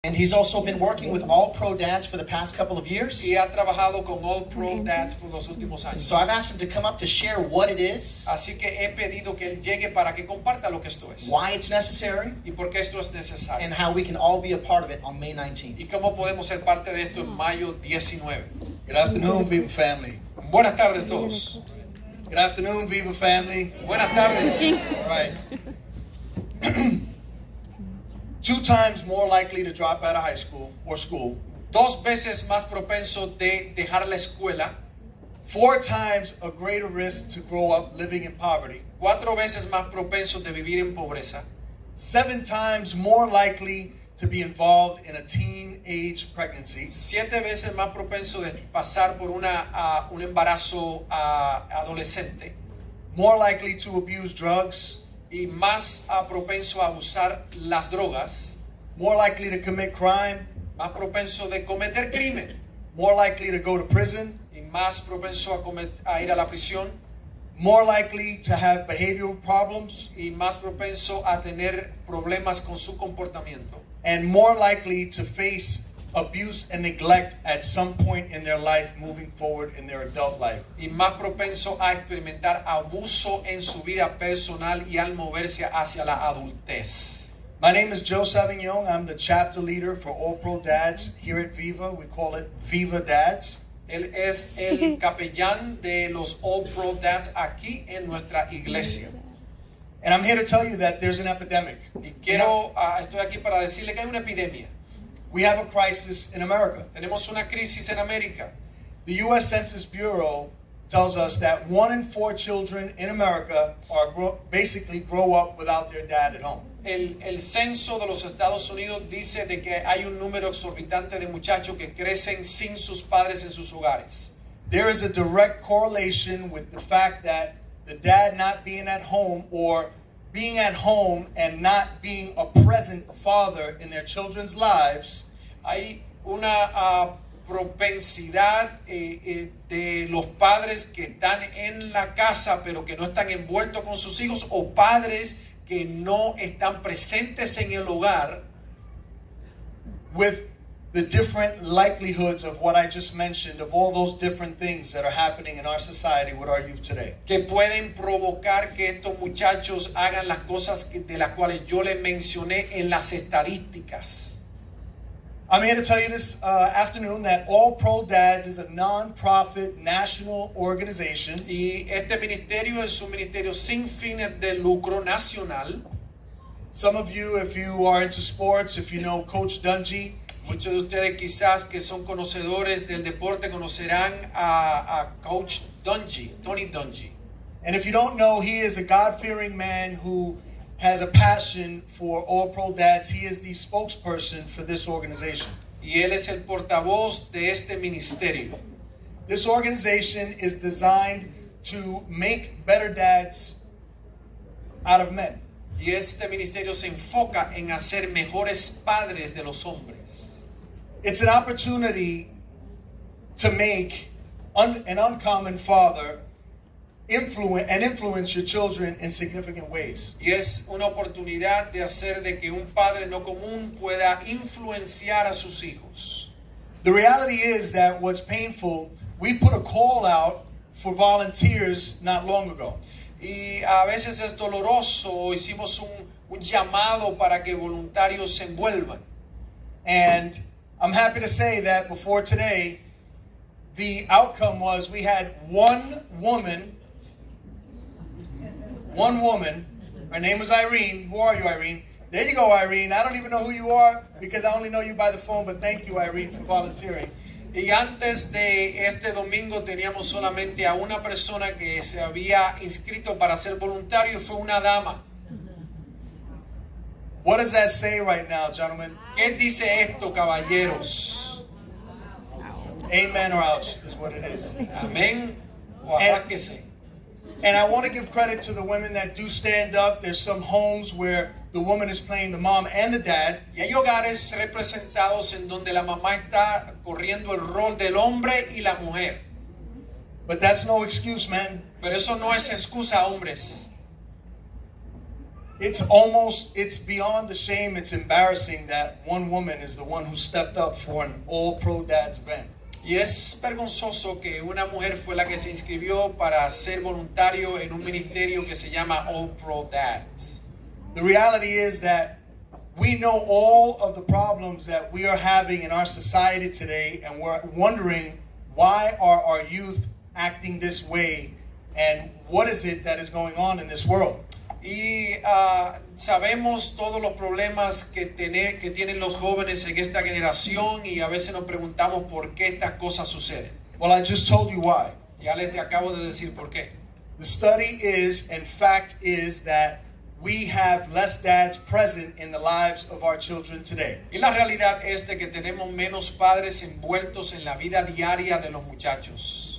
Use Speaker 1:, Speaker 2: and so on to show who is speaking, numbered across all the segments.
Speaker 1: And he's also been working with All Pro Dads for the past couple of years.
Speaker 2: Y ha trabajado con All Pro Dads por los últimos años.
Speaker 1: So I've asked him to come up to share what it is,
Speaker 2: Así que he pedido que él llegue para que comparta lo que esto es.
Speaker 1: why it's necessary,
Speaker 2: Y por qué esto es necesario.
Speaker 1: and how we can all be a part of it on May
Speaker 2: Y
Speaker 1: 19th.
Speaker 2: cómo podemos ser parte de esto en mayo 19.
Speaker 3: Good afternoon, Viva family.
Speaker 2: Buenas tardes todos.
Speaker 3: Good afternoon, Viva family.
Speaker 2: Buenas tardes.
Speaker 3: All right. 2 times more likely to drop out of high school or school.
Speaker 2: 2 veces más propenso de dejar la escuela.
Speaker 3: 4 times a greater risk to grow up living in poverty.
Speaker 2: 4 veces más propenso de vivir en pobreza.
Speaker 3: 7 times more likely to be involved in a teen-age pregnancy.
Speaker 2: 7 veces más propenso de pasar por un embarazo adolescente.
Speaker 3: More likely to abuse drugs.
Speaker 2: Y más propenso a abusar las drogas.
Speaker 3: More likely to commit crime.
Speaker 2: Más propenso de cometer crimen.
Speaker 3: More likely to go to prison.
Speaker 2: Y más propenso a ir a la prisión.
Speaker 3: More likely to have behavioral problems.
Speaker 2: Y más propenso a tener problemas con su comportamiento.
Speaker 3: And more likely to face abuse and neglect at some point in their life moving forward in their adult life.
Speaker 2: Y más propenso a experimentar abuso en su vida personal y al moverse hacia la adultez.
Speaker 3: My name is Joe Savignon. I'm the chapter leader for All Pro Dads here at Viva. We call it Viva Dads.
Speaker 2: Él es el capellán de los All Pro Dads aquí en nuestra iglesia.
Speaker 3: And I'm here to tell you that there's an epidemic.
Speaker 2: Y estoy aquí para decirle que hay una epidemia.
Speaker 3: We have a crisis in America.
Speaker 2: Tenemos una crisis en América.
Speaker 3: The U.S. Census Bureau tells us that 1 in 4 children in America basically grow up without their dad at home.
Speaker 2: El censo de los Estados Unidos dice de que hay un número exorbitante de muchachos que crecen sin sus padres en sus hogares.
Speaker 3: There is a direct correlation with the fact that the dad not being at home or being at home and not being a present father in their children's lives.
Speaker 2: Hay una propensidad de los padres que están en la casa pero que no están envueltos con sus hijos, o padres que no están presentes en el hogar,
Speaker 3: with the different likelihoods of what I just mentioned, of all those different things that are happening in our society with our youth today.
Speaker 2: que pueden provocar que estos muchachos hagan las cosas de las cuales yo les mencioné en las estadísticas.
Speaker 3: I'm here to tell you this afternoon that All Pro Dads is a non-profit national organization.
Speaker 2: Y este ministerio es un ministerio sin fines de lucro nacional.
Speaker 3: Some of you, if you are into sports, if you know Coach Dungy,
Speaker 2: Muchos de ustedes quizás que son conocedores del deporte conocerán a Coach Dungy, Tony Dungy.
Speaker 3: and if you don't know, he is a God-fearing man who has a passion for All Pro Dads. He is the spokesperson for this organization.
Speaker 2: Y él es el portavoz de este ministerio.
Speaker 3: This organization is designed to make better dads out of men.
Speaker 2: Y este ministerio se enfoca en hacer mejores padres de los hombres.
Speaker 3: It's an opportunity to make an uncommon father influence your children in significant ways.
Speaker 2: Y es una oportunidad de hacer de que un padre no común pueda influenciar a sus hijos.
Speaker 3: The reality is that what's painful, we put a call out for volunteers not long ago.
Speaker 2: Y a veces es doloroso, hicimos un llamado para que voluntarios se envuelvan.
Speaker 3: And I'm happy to say that before today, the outcome was we had one woman, her name was Irene. Who are you, Irene? There you go, Irene. I don't even know who you are because I only know you by the phone, but thank you, Irene, for volunteering.
Speaker 2: Y antes de este domingo teníamos solamente a una persona que se había inscrito para ser voluntario, y fue una dama.
Speaker 3: What does that say right now, gentlemen?
Speaker 2: ¿Qué dice esto, caballeros?
Speaker 3: Amen or ouch is what it is.
Speaker 2: Amén o apáquese.
Speaker 3: And I want to give credit to the women that do stand up. There's some homes where the woman is playing the mom and the dad.
Speaker 2: Y hay hogares representados en donde la mamá está corriendo el rol del hombre y la mujer.
Speaker 3: But that's no excuse, man.
Speaker 2: Pero eso no es excusa, hombres.
Speaker 3: It's beyond the shame, it's embarrassing that one woman is the one who stepped up for an all-pro dads event.
Speaker 2: Y es vergonzoso que una mujer fue la que se inscribió para ser voluntario en un ministerio que se llama All Pro Dads.
Speaker 3: The reality is that we know all of the problems that we are having in our society today, and we're wondering why are our youth acting this way, and what is it that is going on in this world?
Speaker 2: Y sabemos todos los problemas que tienen los jóvenes en esta generación y a veces nos preguntamos por qué estas cosas suceden.
Speaker 3: Well, I just told you why.
Speaker 2: Ya les acabo de decir por qué.
Speaker 3: The study is, and fact is, that we have less dads present in the lives of our children today.
Speaker 2: Y la realidad es de que tenemos menos padres envueltos en la vida diaria de los muchachos.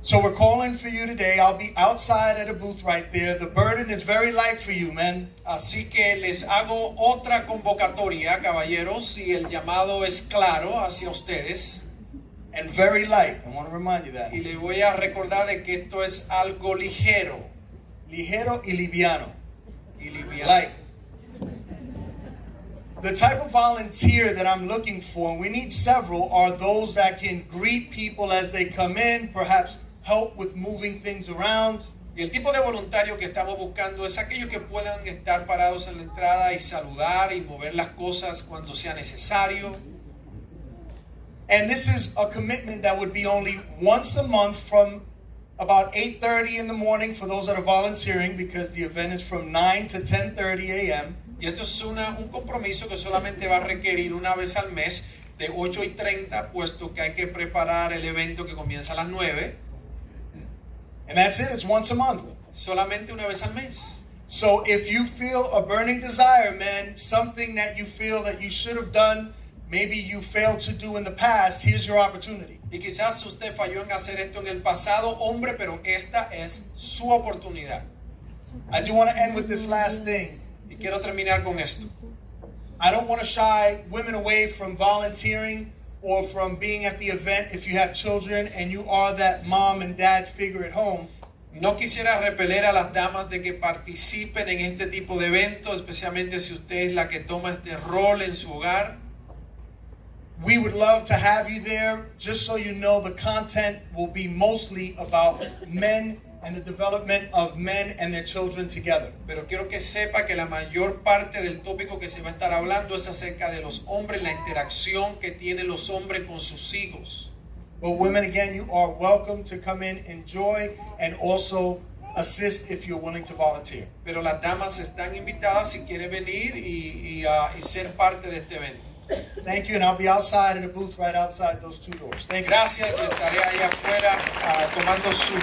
Speaker 3: So we're calling for you today. I'll be outside at a booth right there. The burden is very light for you, men.
Speaker 2: Así que les hago otra convocatoria, caballeros, y el llamado es claro hacia ustedes.
Speaker 3: And very light. I want to remind you that.
Speaker 2: Y les voy a recordar de que esto es algo ligero.
Speaker 3: Ligero y liviano.
Speaker 2: Y liviano.
Speaker 3: Light. The type of volunteer that I'm looking for, and we need several, are those that can greet people as they come in, perhaps help with moving things around.
Speaker 2: Y el tipo de voluntario que estamos buscando es aquellos que puedan estar parados en la entrada y saludar y mover las cosas cuando sea necesario.
Speaker 3: And this is a commitment that would be only once a month from about 8:30 in the morning for those that are volunteering, because the event is from 9 to 10:30 a.m.
Speaker 2: Y esto es un compromiso que solamente va a requerir una vez al mes de 8:30, puesto que hay que preparar el evento que comienza a las 9.
Speaker 3: And that's it, it's once a month.
Speaker 2: Solamente una vez al mes.
Speaker 3: So if you feel a burning desire, man, something that you feel that you should have done, maybe you failed to do in the past, here's your opportunity.
Speaker 2: Y quizás usted falló en hacer esto en el pasado, hombre, pero esta es su oportunidad.
Speaker 3: I do want to end with this last thing.
Speaker 2: Y quiero terminar con esto.
Speaker 3: I don't want to shy women away from volunteering or from being at the event if you have children and you are that mom and dad figure at home.
Speaker 2: No quisiera repeler a las damas de que participen en este tipo de eventos, especialmente si usted es la que toma este rol en su hogar.
Speaker 3: We would love to have you there. Just so you know, the content will be mostly about men and the development of men and their children together.
Speaker 2: Pero quiero que sepa que la mayor parte del tópico que se va a estar hablando es acerca de los hombres, la interacción que tienen los hombres con sus hijos.
Speaker 3: But women, again, you are welcome to come in, enjoy, and also assist if you're willing to volunteer.
Speaker 2: Pero las damas están invitadas si quieren venir y ser parte de este evento.
Speaker 3: Thank you, and I'll be outside in the booth right outside those two doors. Thank you.
Speaker 2: Gracias, y estaré ahí afuera tomando su